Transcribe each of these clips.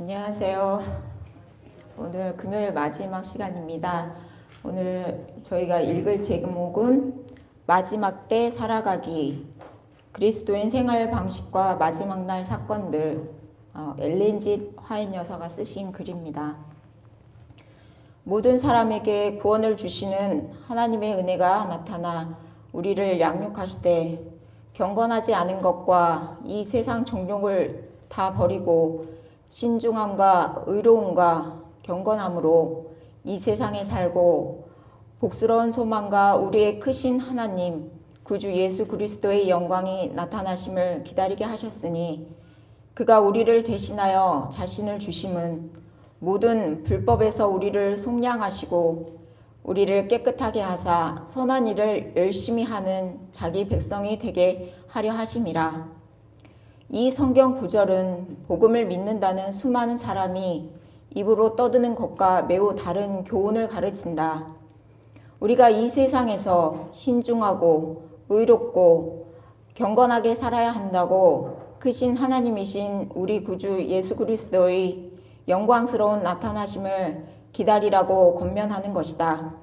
안녕하세요. 오늘 금요일 마지막 시간입니다. 오늘 저희가 읽을 제목은 마지막 때 살아가기, 그리스도인 생활 방식과 마지막 날 사건들, 엘렌 G 화이트 여사가 쓰신 글입니다. 모든 사람에게 구원을 주시는 하나님의 은혜가 나타나 우리를 양육하시되 경건하지 않은 것과 이 세상 정욕을 다 버리고 신중함과 의로움과 경건함으로 이 세상에 살고 복스러운 소망과 우리의 크신 하나님 구주 예수 그리스도의 영광이 나타나심을 기다리게 하셨으니 그가 우리를 대신하여 자신을 주심은 모든 불법에서 우리를 속량하시고 우리를 깨끗하게 하사 선한 일을 열심히 하는 자기 백성이 되게 하려 하심이라. 이 성경 구절은 복음을 믿는다는 수많은 사람이 입으로 떠드는 것과 매우 다른 교훈을 가르친다. 우리가 이 세상에서 신중하고 의롭고 경건하게 살아야 한다고 크신 하나님이신 우리 구주 예수 그리스도의 영광스러운 나타나심을 기다리라고 권면하는 것이다.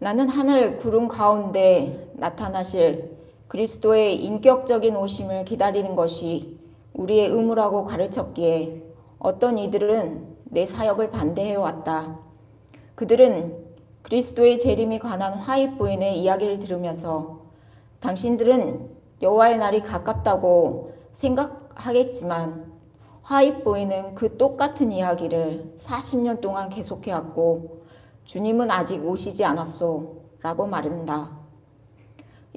나는 하늘 구름 가운데 나타나실 그리스도의 인격적인 오심을 기다리는 것이 우리의 의무라고 가르쳤기에 어떤 이들은 내 사역을 반대해왔다. 그들은 그리스도의 재림에 관한 화입 부인의 이야기를 들으면서 당신들은 여호와의 날이 가깝다고 생각하겠지만 화입 부인은 그 똑같은 이야기를 40년 동안 계속해왔고 주님은 아직 오시지 않았소 라고 말한다.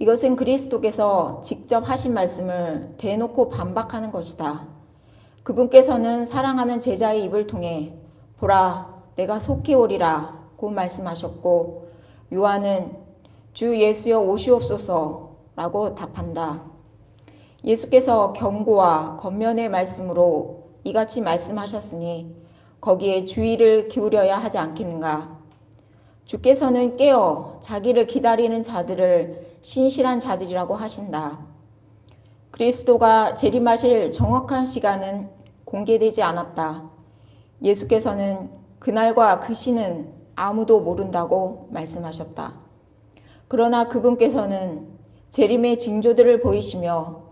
이것은 그리스도께서 직접 하신 말씀을 대놓고 반박하는 것이다. 그분께서는 사랑하는 제자의 입을 통해 보라 내가 속히 오리라 고 말씀하셨고 요한은 주 예수여 오시옵소서 라고 답한다. 예수께서 경고와 권면의 말씀으로 이같이 말씀하셨으니 거기에 주의를 기울여야 하지 않겠는가. 주께서는 깨어 자기를 기다리는 자들을 신실한 자들이라고 하신다. 그리스도가 재림하실 정확한 시간은 공개되지 않았다. 예수께서는 그날과 그 시는 아무도 모른다고 말씀하셨다. 그러나 그분께서는 재림의 징조들을 보이시며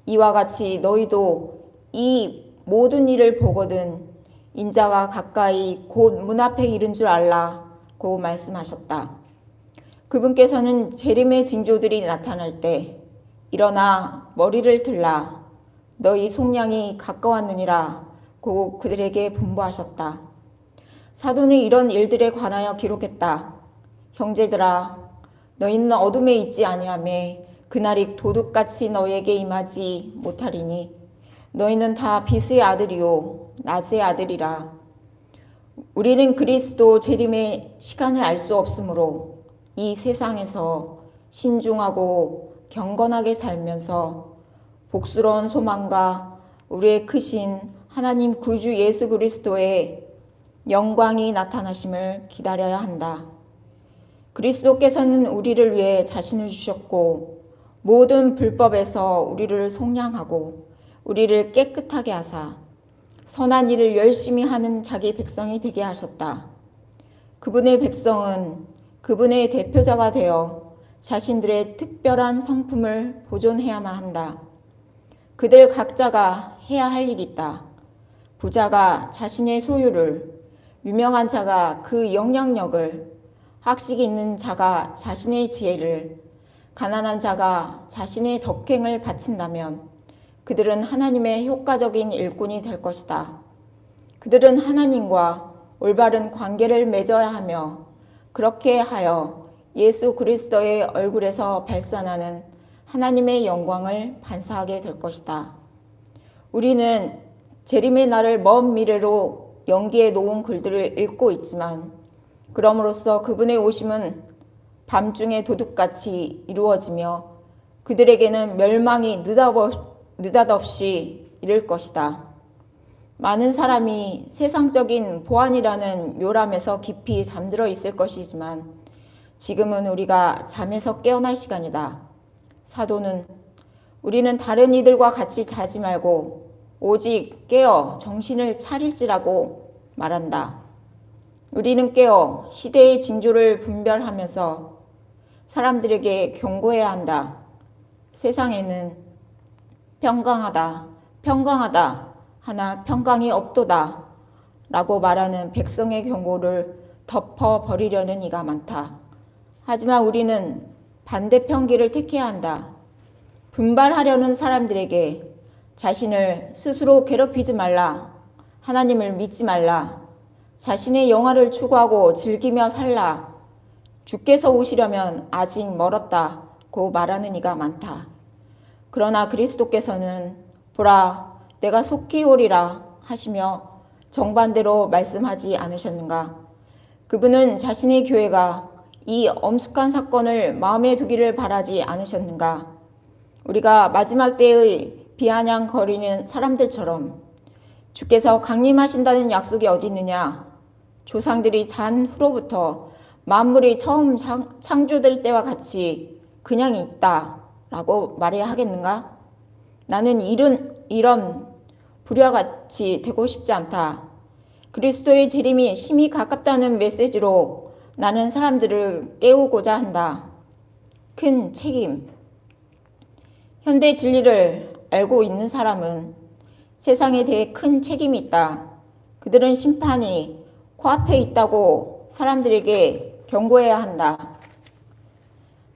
이와 같이 너희도 이 모든 일을 보거든 인자가 가까이 곧 문 앞에 이른 줄 알라 고 말씀하셨다. 그분께서는 재림의 징조들이 나타날 때 일어나 머리를 들라 너희 속량이 가까웠느니라 고 그들에게 분부하셨다. 사도는 이런 일들에 관하여 기록했다. 형제들아 너희는 어둠에 있지 아니하며 그날이 도둑같이 너희에게 임하지 못하리니 너희는 다 빛의 아들이요 낮의 아들이라. 우리는 그리스도 재림의 시간을 알 수 없으므로 이 세상에서 신중하고 경건하게 살면서 복스러운 소망과 우리의 크신 하나님 구주 예수 그리스도의 영광이 나타나심을 기다려야 한다. 그리스도께서는 우리를 위해 자신을 주셨고 모든 불법에서 우리를 속량하고 우리를 깨끗하게 하사 선한 일을 열심히 하는 자기 백성이 되게 하셨다. 그분의 백성은 그분의 대표자가 되어 자신들의 특별한 성품을 보존해야만 한다. 그들 각자가 해야 할 일이 있다. 부자가 자신의 소유를, 유명한 자가 그 영향력을, 학식이 있는 자가 자신의 지혜를, 가난한 자가 자신의 덕행을 바친다면 그들은 하나님의 효과적인 일꾼이 될 것이다. 그들은 하나님과 올바른 관계를 맺어야 하며 그렇게 하여 예수 그리스도의 얼굴에서 발산하는 하나님의 영광을 반사하게 될 것이다. 우리는 재림의 날을 먼 미래로 연기해 놓은 글들을 읽고 있지만 그럼으로써 그분의 오심은 밤중의 도둑같이 이루어지며 그들에게는 멸망이 느닷없이 이를 것이다. 많은 사람이 세상적인 보안이라는 요람에서 깊이 잠들어 있을 것이지만 지금은 우리가 잠에서 깨어날 시간이다. 사도는 우리는 다른 이들과 같이 자지 말고 오직 깨어 정신을 차릴지라고 말한다. 우리는 깨어 시대의 징조를 분별하면서 사람들에게 경고해야 한다. 세상에는 평강하다, 평강하다 하나 평강이 없도다 라고 말하는 백성의 경고를 덮어버리려는 이가 많다. 하지만 우리는 반대편 길을 택해야 한다. 분발하려는 사람들에게 자신을 스스로 괴롭히지 말라. 하나님을 믿지 말라. 자신의 영화를 추구하고 즐기며 살라. 주께서 오시려면 아직 멀었다고 말하는 이가 많다. 그러나 그리스도께서는 보라 내가 속히 오리라 하시며 정반대로 말씀하지 않으셨는가? 그분은 자신의 교회가 이 엄숙한 사건을 마음에 두기를 바라지 않으셨는가? 우리가 마지막 때의 비아냥거리는 사람들처럼 주께서 강림하신다는 약속이 어디 있느냐? 조상들이 잔 후로부터 만물이 처음 창조될 때와 같이 그냥 있다 라고 말해야 하겠는가? 나는 이런 불화같이 되고 싶지 않다. 그리스도의 재림이 심히 가깝다는 메시지로 나는 사람들을 깨우고자 한다. 큰 책임. 현대 진리를 알고 있는 사람은 세상에 대해 큰 책임이 있다. 그들은 심판이 코앞에 있다고 사람들에게 경고해야 한다.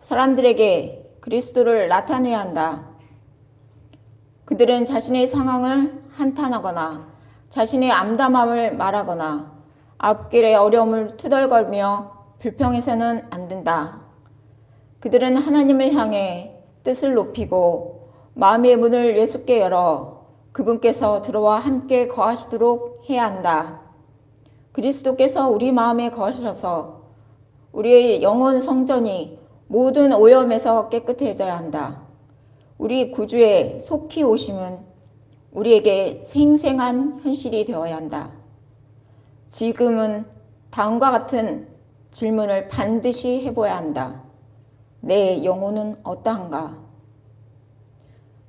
사람들에게 그리스도를 나타내야 한다. 그들은 자신의 상황을 한탄하거나 자신의 암담함을 말하거나 앞길의 어려움을 투덜거리며 불평해서는 안 된다. 그들은 하나님을 향해 뜻을 높이고 마음의 문을 예수께 열어 그분께서 들어와 함께 거하시도록 해야 한다. 그리스도께서 우리 마음에 거하셔서 우리의 영혼 성전이 모든 오염에서 깨끗해져야 한다. 우리 구주의 속히 오심은 우리에게 생생한 현실이 되어야 한다. 지금은 다음과 같은 질문을 반드시 해봐야 한다. 내 영혼은 어떠한가?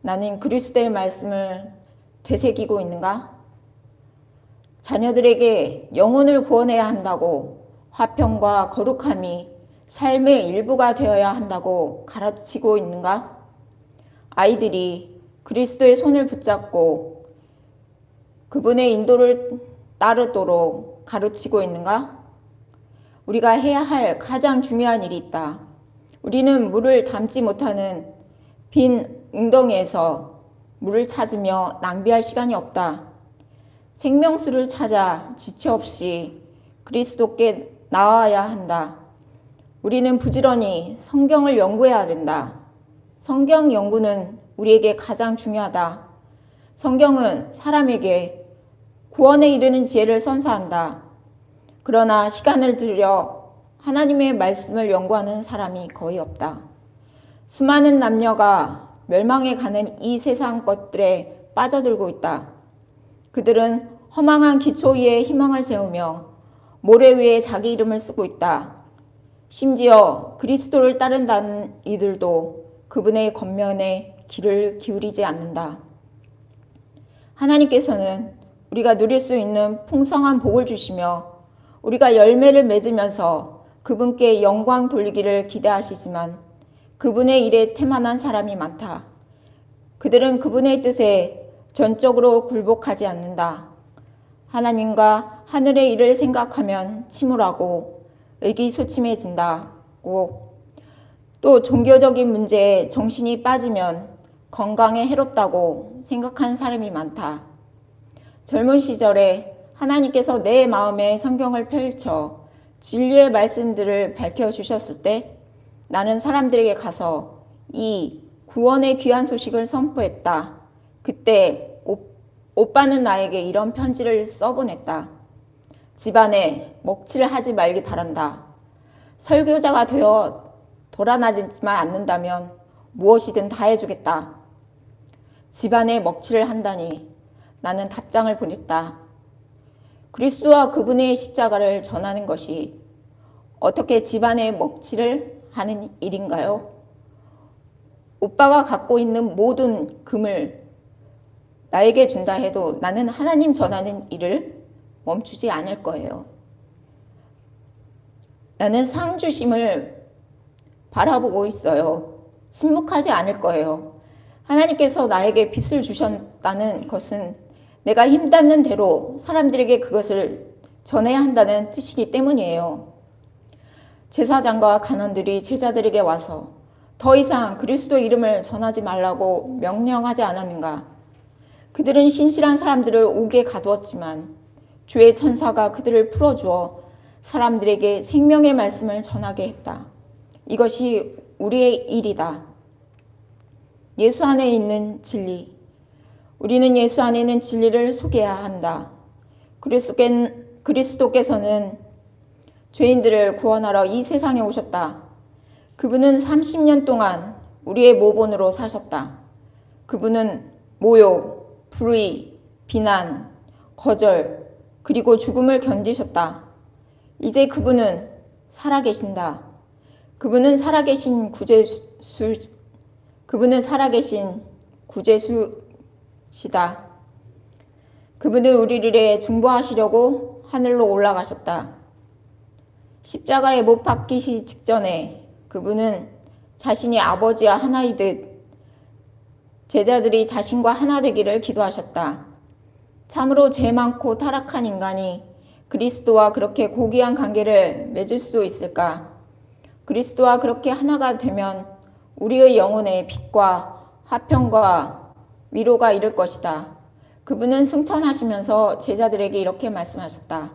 나는 그리스도의 말씀을 되새기고 있는가? 자녀들에게 영혼을 구원해야 한다고 화평과 거룩함이 삶의 일부가 되어야 한다고 가르치고 있는가? 아이들이 그리스도의 손을 붙잡고 그분의 인도를 따르도록 가르치고 있는가? 우리가 해야 할 가장 중요한 일이 있다. 우리는 물을 담지 못하는 빈 웅덩이에서 물을 찾으며 낭비할 시간이 없다. 생명수를 찾아 지체 없이 그리스도께 나와야 한다. 우리는 부지런히 성경을 연구해야 된다. 성경 연구는 우리에게 가장 중요하다. 성경은 사람에게 구원에 이르는 지혜를 선사한다. 그러나 시간을 들여 하나님의 말씀을 연구하는 사람이 거의 없다. 수많은 남녀가 멸망해 가는 이 세상 것들에 빠져들고 있다. 그들은 허망한 기초 위에 희망을 세우며 모래 위에 자기 이름을 쓰고 있다. 심지어 그리스도를 따른다는 이들도 그분의 겉면에 귀를 기울이지 않는다. 하나님께서는 우리가 누릴 수 있는 풍성한 복을 주시며 우리가 열매를 맺으면서 그분께 영광 돌리기를 기대하시지만 그분의 일에 태만한 사람이 많다. 그들은 그분의 뜻에 전적으로 굴복하지 않는다. 하나님과 하늘의 일을 생각하면 침울하고 의기소침해진다고, 또 종교적인 문제에 정신이 빠지면 건강에 해롭다고 생각하는 사람이 많다. 젊은 시절에 하나님께서 내 마음에 성경을 펼쳐 진리의 말씀들을 밝혀주셨을 때 나는 사람들에게 가서 이 구원의 귀한 소식을 선포했다. 그때 오빠는 나에게 이런 편지를 써보냈다. 집안에 먹칠을 하지 말기 바란다. 설교자가 되어 돌아다니지만 않는다면 무엇이든 다 해주겠다. 집안에 먹칠을 한다니 나는 답장을 보냈다. 그리스도와 그분의 십자가를 전하는 것이 어떻게 집안에 먹칠을 하는 일인가요? 오빠가 갖고 있는 모든 금을 나에게 준다 해도 나는 하나님 전하는 일을 멈추지 않을 거예요. 나는 상 주심을 바라보고 있어요. 침묵하지 않을 거예요. 하나님께서 나에게 빚을 주셨다는 것은 내가 힘닿는 대로 사람들에게 그것을 전해야 한다는 뜻이기 때문이에요. 제사장과 간원들이 제자들에게 와서 더 이상 그리스도 이름을 전하지 말라고 명령하지 않았는가? 그들은 신실한 사람들을 옥에 가두었지만 주의 천사가 그들을 풀어주어 사람들에게 생명의 말씀을 전하게 했다. 이것이 우리의 일이다. 예수 안에 있는 진리. 우리는 예수 안에 있는 진리를 소개해야 한다. 그리스도께서는 죄인들을 구원하러 이 세상에 오셨다. 그분은 30년 동안 우리의 모본으로 사셨다. 그분은 모욕, 불의, 비난, 거절, 그리고 죽음을 견디셨다. 이제 그분은 살아계신다. 그분은 살아계신 구제수시다. 그분은 우리를 중보하시려고 하늘로 올라가셨다. 십자가에 못 박히시 직전에 그분은 자신이 아버지와 하나이듯 제자들이 자신과 하나 되기를 기도하셨다. 참으로 죄 많고 타락한 인간이 그리스도와 그렇게 고귀한 관계를 맺을 수 있을까? 그리스도와 그렇게 하나가 되면 우리의 영혼에 빛과 화평과 위로가 이를 것이다. 그분은 승천하시면서 제자들에게 이렇게 말씀하셨다.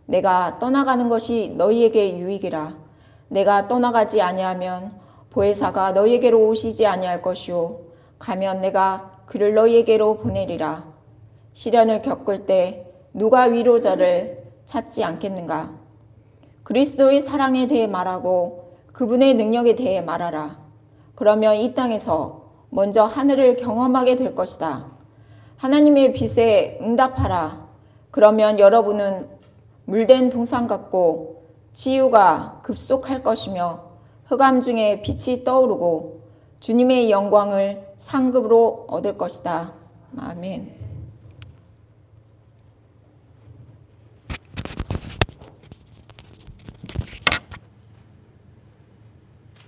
내가 떠나가는 것이 너희에게 유익이라. 내가 떠나가지 아니하면 보혜사가 너희에게로 오시지 아니할 것이요 가면 내가 그를 너희에게로 보내리라. 시련을 겪을 때 누가 위로자를 찾지 않겠는가? 그리스도의 사랑에 대해 말하고 그분의 능력에 대해 말하라. 그러면 이 땅에서 먼저 하늘을 경험하게 될 것이다. 하나님의 빛에 응답하라. 그러면 여러분은 물된 동산 같고 치유가 급속할 것이며 흑암 중에 빛이 떠오르고 주님의 영광을 상급으로 얻을 것이다. 아멘.